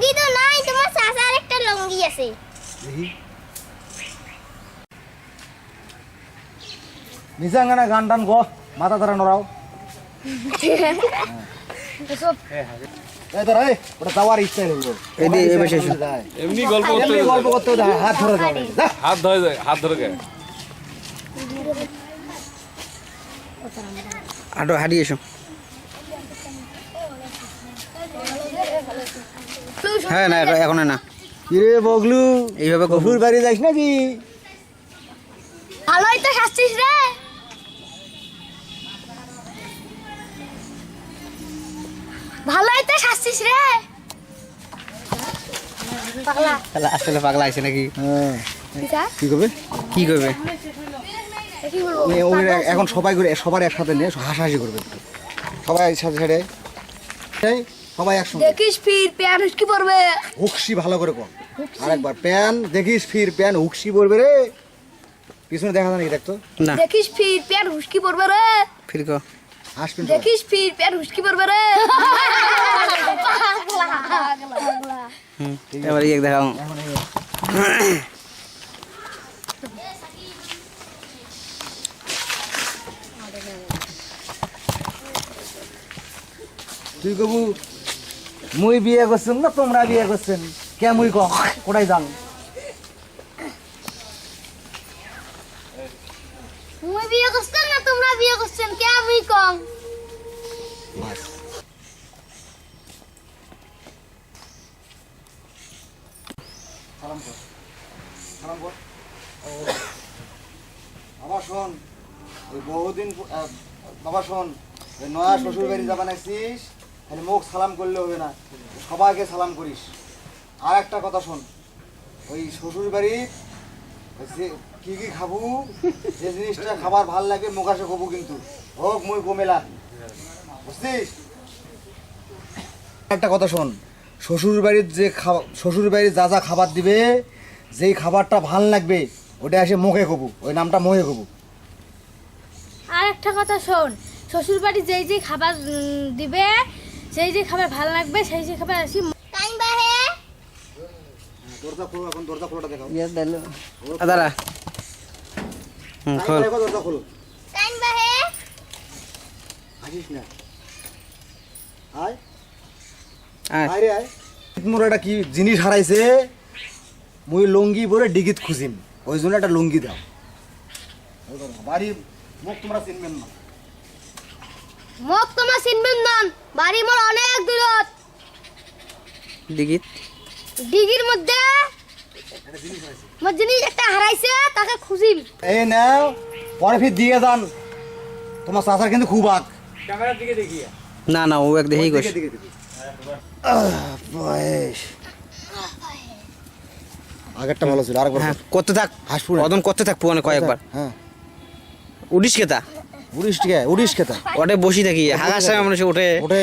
লুঙ্গি তো নাই, তোমার চাচার একটা লুঙ্গি আছে। নিজাঙ্গানা গান টান গো, মাথা ধরা নড়াও। এসব এই ধর, এই ওটা যাওয়ার ইচ্ছা হলো। এমনি গল্প করতে এমনি গল্প করতে হাত ধরে যাবে। যা। হাত ধরে গে হাঁটো হাঁটিয়ে এসো। হ্যাঁ না এখন না, কিরে বগলু, এইভাবে শ্বশুর বাড়ি যাইস নাকি? ভালোই তো শাস্তিস রে। ভালোই তো শাস্তিস রে। পাগলা আসলে পাগলা আছে নাকি? হ্যাঁ, কিটা কি করবে? কি করবে? কি বলবো? এখন সবাই করে সবার একসাথে নিয়ে হাসাহাসি করবে একটু। সবাই সাথে সাথে এই, সবাই একসঙ্গে দেখিস ফির প্যান কি পড়বে। হুকসি ভালো করে কর। আরেকবার প্যান দেখিস, ফির প্যান হুকসি পড়বে রে। পিছনে দেখা যায় নাকি দেখতো? না দেখিস ফির প্যান হুস্কি পড়বে রে। ফির কো হাসবেন সবাই। দেখিস ফির প্যান হুস্কি পড়বে রে। এবার ইয়ে দেখাও। তুই কবু মুই বিয়ে করছেন না তোমরা বিয়ে করছেন? কে মুই ক কোথায় যান? মুই বিয়ে করছেন না তোমরা বিয়ে করছেন, কে আমি কম? সালাম কর, সালাম কর। বাবা শোন, ওই বহুদিন বাবা শোন, ওই নয়া শ্বশুর বাড়ি যাবা নাইছিস, খালি মুখ সালাম করলে হবে না, সবাইকে সালাম করিস। আর একটা কথা শোন, ওই শ্বশুর বাড়ি যে কি কি খাবো, যে জিনিসটা খাবার ভাল লাগবে মুখাসে খাবো, কিন্তু হোক মুই কমেলা, বুঝছিস? একটা কথা শোন, শ্বশুর বাড়ির যে শ্বশুর বাড়ির যা যা খাবার দিবে, যেই খাবারটা ভাল লাগবে ওটা এসে মুখে খাবো, ওই নামটা মুখে খাবো। আর একটা কথা শোন, শ্বশুর বাড়ি যেই যেই খাবার দিবে, যেই যেই খাবার ভালো লাগবে সেই সেই খাবার আসি। টাইম বাহে দরজা খোলো, এখন দরজা খোলাটা দেখাও। দাঁড়া। খোল। দরজা খোলো, টাইম বাহে আসিস না, আয় আয়। আয় রে আয়। মোর একটা কি জিনিস হারাইছে, মুই লুঙ্গি পরে ডিগিত খুঁজিম, ওই জন্য একটা লুঙ্গি দাও। বাড়ি মুখ তোমরা চিনবেন না। মোক তোমার চিনবেন না, বাড়ি মোর অনেক দূরত। দিগি ডিগির মধ্যে মোর জিনিস একটা হারাইছে, তাকে খুঁজিম। এই নাও, পরে ফির দিয়ে যান, তোমার চাচার কিন্তু খুব আগ। না না, ও এক দেখেই কইস। বয়স আগেরটা ভালো ছিল, আরেকবার হ্যাঁ করতে থাক, হাসপুর অদম করতে থাক পুয়ানে কয়েকবার। হ্যাঁ, উড়িস কেতা উড়িস টিকা উড়িস খেতা ওটে বসি থাকি, হাগার সময় মানুষ ওঠে। ওঠে